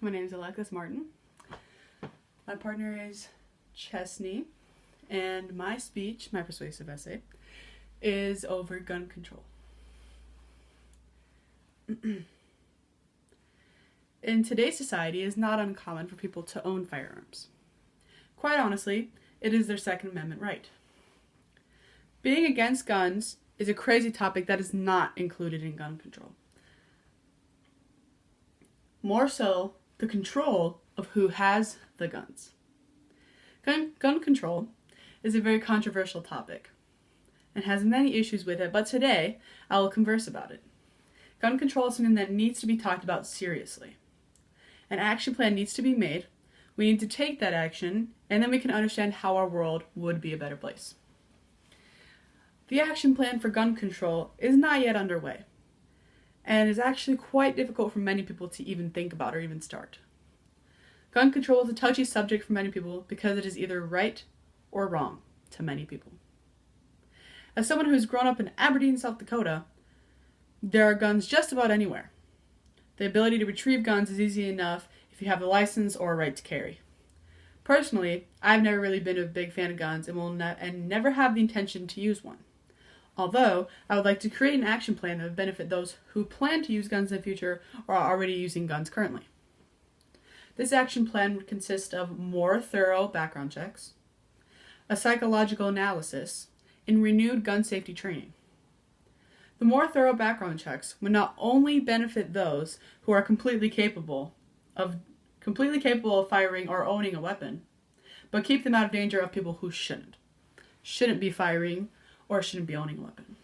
My name is Alexis Martin. My partner is Chesney, and my speech, my persuasive essay, is over gun control. In today's society, it is not uncommon for people to own firearms. Quite honestly, it is their Second Amendment right. Being against guns is a crazy topic that is not included in gun control. More so, the control of who has the guns. Gun control is a very controversial topic and has many issues with it, but today I will converse about it. Gun control is something that needs to be talked about seriously. An action plan needs to be made. We need to take that action, and then we can understand how our world would be a better place. The action plan for gun control is not yet underway, and is actually quite difficult for many people to even think about or even start. Gun control is a touchy subject for many people because it is either right or wrong to many people. As someone who's grown up in Aberdeen, South Dakota, there are guns just about anywhere. The ability to retrieve guns is easy enough if you have a license or a right to carry. Personally, I've never really been a big fan of guns and will never have the intention to use one. Although, I would like to create an action plan that would benefit those who plan to use guns in the future or are already using guns currently. This action plan would consist of more thorough background checks, a psychological analysis, and renewed gun safety training. The more thorough background checks would not only benefit those who are completely capable of firing or owning a weapon, but keep them out of danger of people who shouldn't be firing or shouldn't be owning a weapon.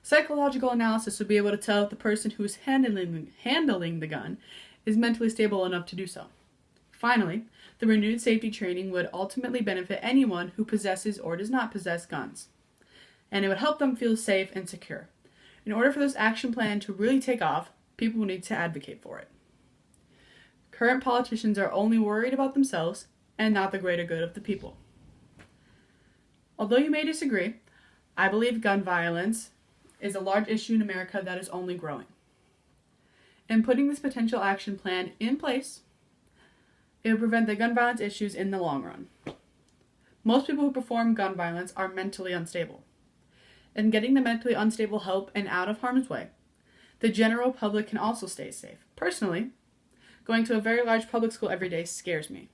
Psychological analysis would be able to tell if the person who is handling the gun is mentally stable enough to do so. Finally, the renewed safety training would ultimately benefit anyone who possesses or does not possess guns, and it would help them feel safe and secure. In order for this action plan to really take off, people need to advocate for it. Current politicians are only worried about themselves and not the greater good of the people. Although you may disagree, I believe gun violence is a large issue in America that is only growing. And putting this potential action plan in place, it will prevent the gun violence issues in the long run. Most people who perform gun violence are mentally unstable. And getting the mentally unstable help and out of harm's way, the general public can also stay safe. Personally, going to a very large public school every day scares me.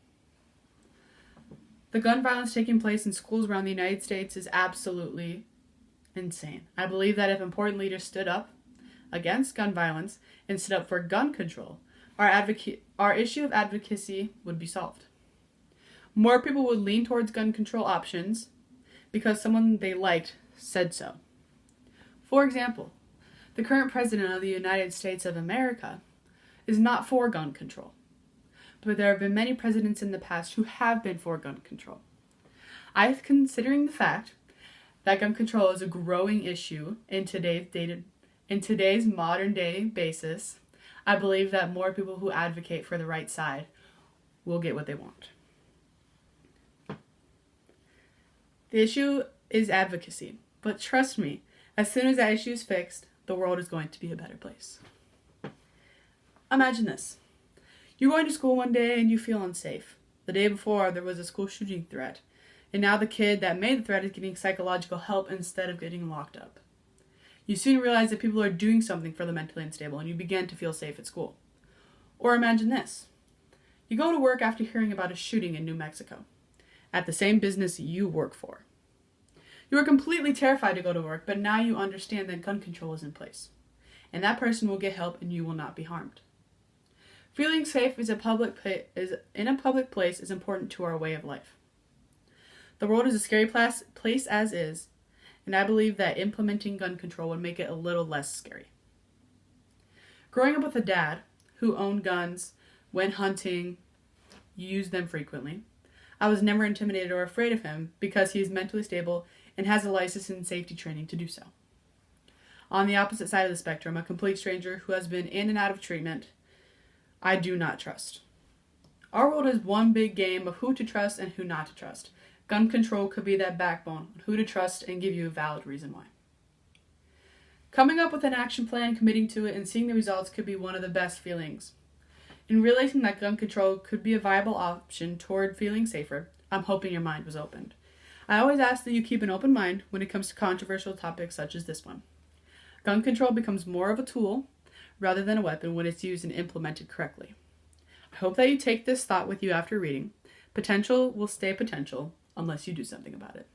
The gun violence taking place in schools around the United States is absolutely insane. I believe that if important leaders stood up against gun violence and stood up for gun control, our issue of advocacy would be solved. More people would lean towards gun control options because someone they liked said so. For example, the current president of the United States of America is not for gun control, but there have been many presidents in the past who have been for gun control. Considering the fact that gun control is a growing issue in today's modern day basis, I believe that more people who advocate for the right side will get what they want. The issue is advocacy, but trust me, as soon as that issue is fixed, the world is going to be a better place. Imagine this. You're going to school one day and you feel unsafe. The day before, there was a school shooting threat, and now the kid that made the threat is getting psychological help instead of getting locked up. You soon realize that people are doing something for the mentally unstable, and you begin to feel safe at school. Or imagine this. You go to work after hearing about a shooting in New Mexico, at the same business you work for. You are completely terrified to go to work, but now you understand that gun control is in place, and that person will get help and you will not be harmed. Feeling safe in a public place is important to our way of life. The world is a scary place as is, and I believe that implementing gun control would make it a little less scary. Growing up with a dad who owned guns, went hunting, used them frequently, I was never intimidated or afraid of him because he is mentally stable and has a license and safety training to do so. On the opposite side of the spectrum, a complete stranger who has been in and out of treatment, I do not trust. Our world is one big game of who to trust and who not to trust. Gun control could be that backbone on who to trust and give you a valid reason why. Coming up with an action plan, committing to it, and seeing the results could be one of the best feelings. In realizing that gun control could be a viable option toward feeling safer, I'm hoping your mind was opened. I always ask that you keep an open mind when it comes to controversial topics such as this one. Gun control becomes more of a tool rather than a weapon when it's used and implemented correctly. I hope that you take this thought with you after reading. Potential will stay potential unless you do something about it.